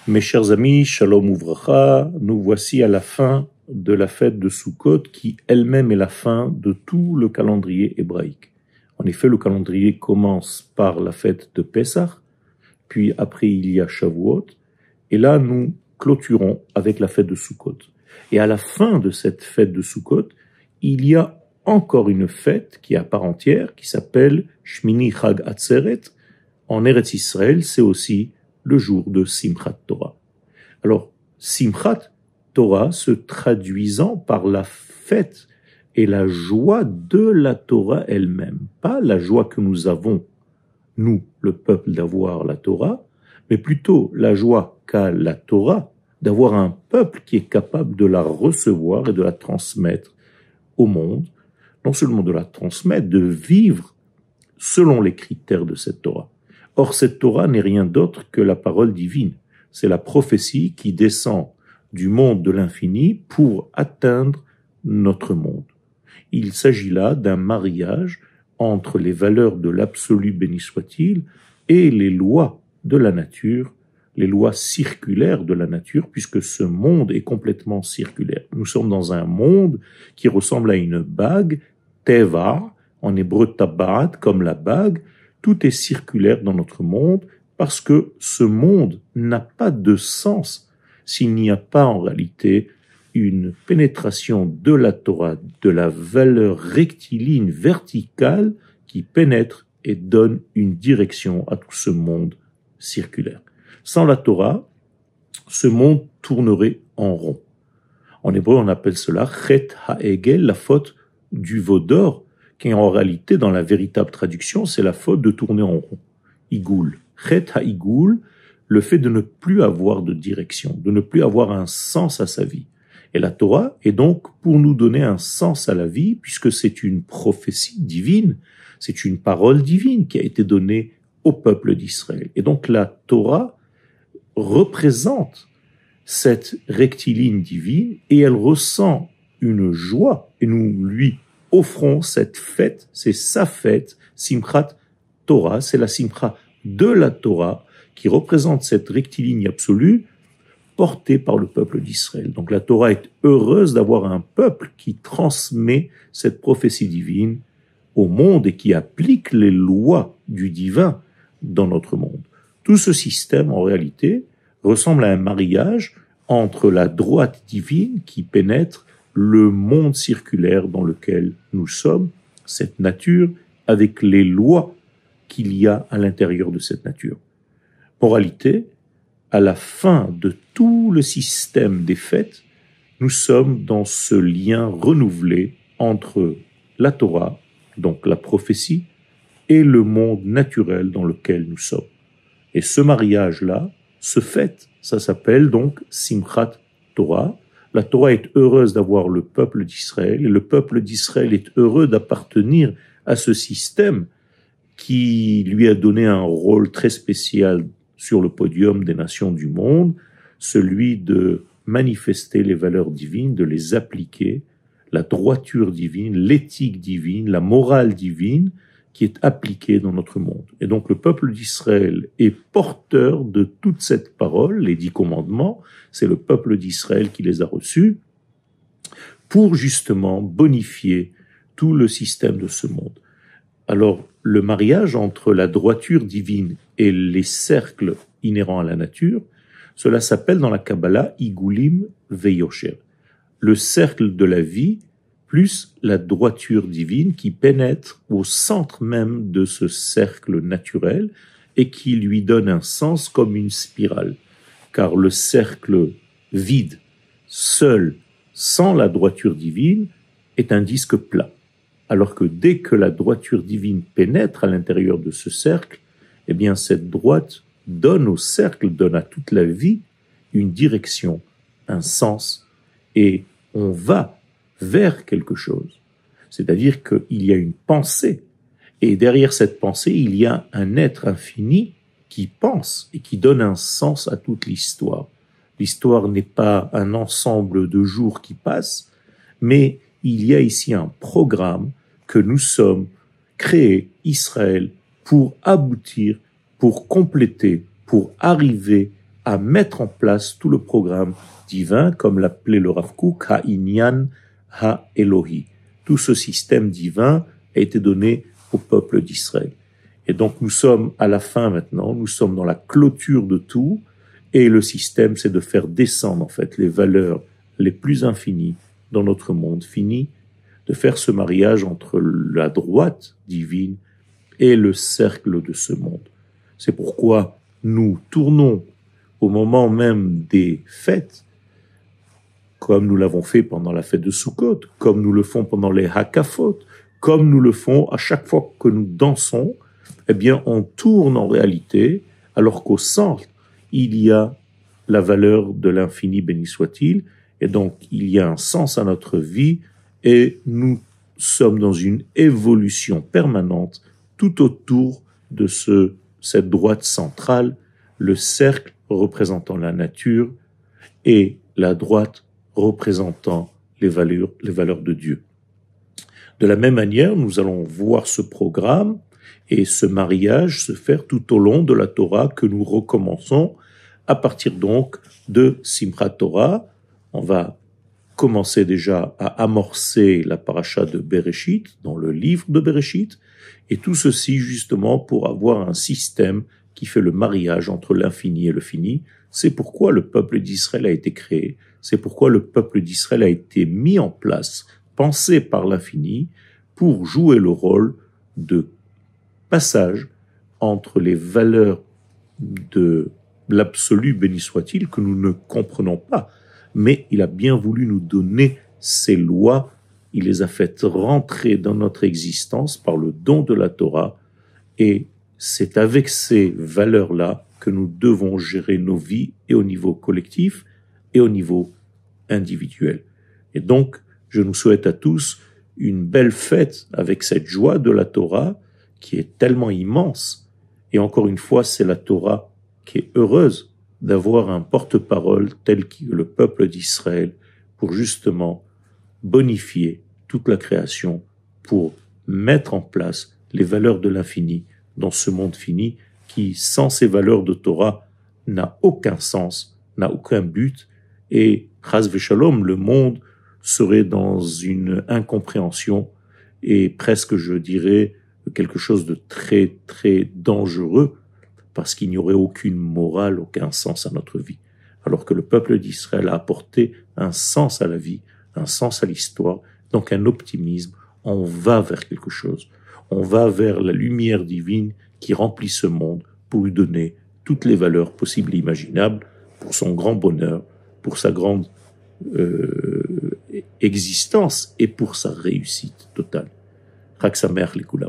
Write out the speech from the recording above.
Mes chers amis, Shalom Uvracha, nous voici à la fin de la fête de Sukkot qui elle-même est la fin de tout le calendrier hébraïque. En effet, le calendrier commence par la fête de Pessah, puis après il y a Shavuot, et là nous clôturons avec la fête de Sukkot. Et à la fin de cette fête de Sukkot, il y a encore une fête qui est à part entière, qui s'appelle Shmini Chag Atzeret. En Eretz Israël, c'est aussi le jour de Simchat Torah. Alors, Simchat Torah se traduisant par la fête et la joie de la Torah elle-même. Pas la joie que nous avons, nous, le peuple, d'avoir la Torah, mais plutôt la joie qu'a la Torah d'avoir un peuple qui est capable de la recevoir et de la transmettre au monde. Non seulement de la transmettre, de vivre selon les critères de cette Torah. Or, cette Torah n'est rien d'autre que la parole divine. C'est la prophétie qui descend du monde de l'infini pour atteindre notre monde. Il s'agit là d'un mariage entre les valeurs de l'absolu béni soit-il et les lois de la nature, les lois circulaires de la nature, puisque ce monde est complètement circulaire. Nous sommes dans un monde qui ressemble à une bague, teva, en hébreu tabat, comme la bague. Tout est circulaire dans notre monde parce que ce monde n'a pas de sens s'il n'y a pas en réalité une pénétration de la Torah, de la valeur rectiligne, verticale, qui pénètre et donne une direction à tout ce monde circulaire. Sans la Torah, ce monde tournerait en rond. En hébreu, on appelle cela Chet ha'egel, la faute du veau d'or, qui en réalité, dans la véritable traduction, c'est la faute de tourner en rond. Igoul. Chet ha'Igoul, le fait de ne plus avoir de direction, de ne plus avoir un sens à sa vie. Et la Torah est donc pour nous donner un sens à la vie, puisque c'est une prophétie divine, c'est une parole divine qui a été donnée au peuple d'Israël. Et donc la Torah représente cette rectiligne divine et elle ressent une joie, et nous lui offrons cette fête, c'est sa fête, Simchat Torah, c'est la Simcha de la Torah qui représente cette rectiligne absolue portée par le peuple d'Israël. Donc la Torah est heureuse d'avoir un peuple qui transmet cette prophétie divine au monde et qui applique les lois du divin dans notre monde. Tout ce système, en réalité, ressemble à un mariage entre la droite divine qui pénètre le monde circulaire dans lequel nous sommes, cette nature, avec les lois qu'il y a à l'intérieur de cette nature. Moralité, à la fin de tout le système des fêtes, nous sommes dans ce lien renouvelé entre la Torah, donc la prophétie, et le monde naturel dans lequel nous sommes. Et ce mariage-là, ce fête, ça s'appelle donc Simchat Torah. La Torah est heureuse d'avoir le peuple d'Israël, et le peuple d'Israël est heureux d'appartenir à ce système qui lui a donné un rôle très spécial sur le podium des nations du monde, celui de manifester les valeurs divines, de les appliquer, la droiture divine, l'éthique divine, la morale divine qui est appliquée dans notre monde. Et donc le peuple d'Israël est porteur de toute cette parole, les 10 commandements, c'est le peuple d'Israël qui les a reçus pour justement bonifier tout le système de ce monde. Alors, le mariage entre la droiture divine et les cercles inhérents à la nature, cela s'appelle dans la Kabbalah Igulim Veyosher. Le cercle de la vie plus la droiture divine qui pénètre au centre même de ce cercle naturel et qui lui donne un sens comme une spirale. Car le cercle vide, seul, sans la droiture divine, est un disque plat. Alors que dès que la droiture divine pénètre à l'intérieur de ce cercle, eh bien cette droite donne au cercle, donne à toute la vie une direction, un sens, et on va vers quelque chose. C'est-à-dire qu'il y a une pensée, et derrière cette pensée, il y a un être infini qui pense et qui donne un sens à toute l'histoire. L'histoire n'est pas un ensemble de jours qui passent, mais il y a ici un programme que nous sommes créés, Israël, pour aboutir, pour compléter, pour arriver à mettre en place tout le programme divin, comme l'appelait le Rav Kook, Ha-Inyan Ha-Elohi. Tout ce système divin a été donné au peuple d'Israël. Et donc nous sommes à la fin maintenant, nous sommes dans la clôture de tout, et le système c'est de faire descendre en fait les valeurs les plus infinies dans notre monde fini, de faire ce mariage entre la droite divine et le cercle de ce monde. C'est pourquoi nous tournons au moment même des fêtes, comme nous l'avons fait pendant la fête de Sukkot, comme nous le font pendant les Hakafot, comme nous le font à chaque fois que nous dansons, eh bien on tourne en réalité, alors qu'au centre, il y a la valeur de l'infini, béni soit-il, et donc il y a un sens à notre vie, et nous sommes dans une évolution permanente tout autour de cette droite centrale, le cercle représentant la nature et la droite représentant les valeurs de Dieu. De la même manière, nous allons voir ce programme et ce mariage se faire tout au long de la Torah que nous recommençons à partir donc de Simchat Torah. On va commencer déjà à amorcer la paracha de Bereshit, dans le livre de Bereshit, et tout ceci justement pour avoir un système qui fait le mariage entre l'infini et le fini. C'est pourquoi le peuple d'Israël a été créé, c'est pourquoi le peuple d'Israël a été mis en place, pensé par l'infini, pour jouer le rôle de passage entre les valeurs de l'absolu, béni soit-il, que nous ne comprenons pas, mais il a bien voulu nous donner ces lois, il les a faites rentrer dans notre existence par le don de la Torah, et c'est avec ces valeurs-là que nous devons gérer nos vies, et au niveau collectif, et au niveau individuel. Et donc, je nous souhaite à tous une belle fête avec cette joie de la Torah, qui est tellement immense, et encore une fois, c'est la Torah qui est heureuse d'avoir un porte-parole tel que le peuple d'Israël pour justement bonifier toute la création, pour mettre en place les valeurs de l'infini dans ce monde fini qui, sans ces valeurs de Torah, n'a aucun sens, n'a aucun but, et chas v'shalom, le monde serait dans une incompréhension et presque, je dirais, quelque chose de très, très dangereux, parce qu'il n'y aurait aucune morale, aucun sens à notre vie. Alors que le peuple d'Israël a apporté un sens à la vie, un sens à l'histoire, donc un optimisme. On va vers quelque chose. On va vers la lumière divine qui remplit ce monde pour lui donner toutes les valeurs possibles et imaginables pour son grand bonheur, pour sa grande existence et pour sa réussite totale. Chag Sameach likoulam.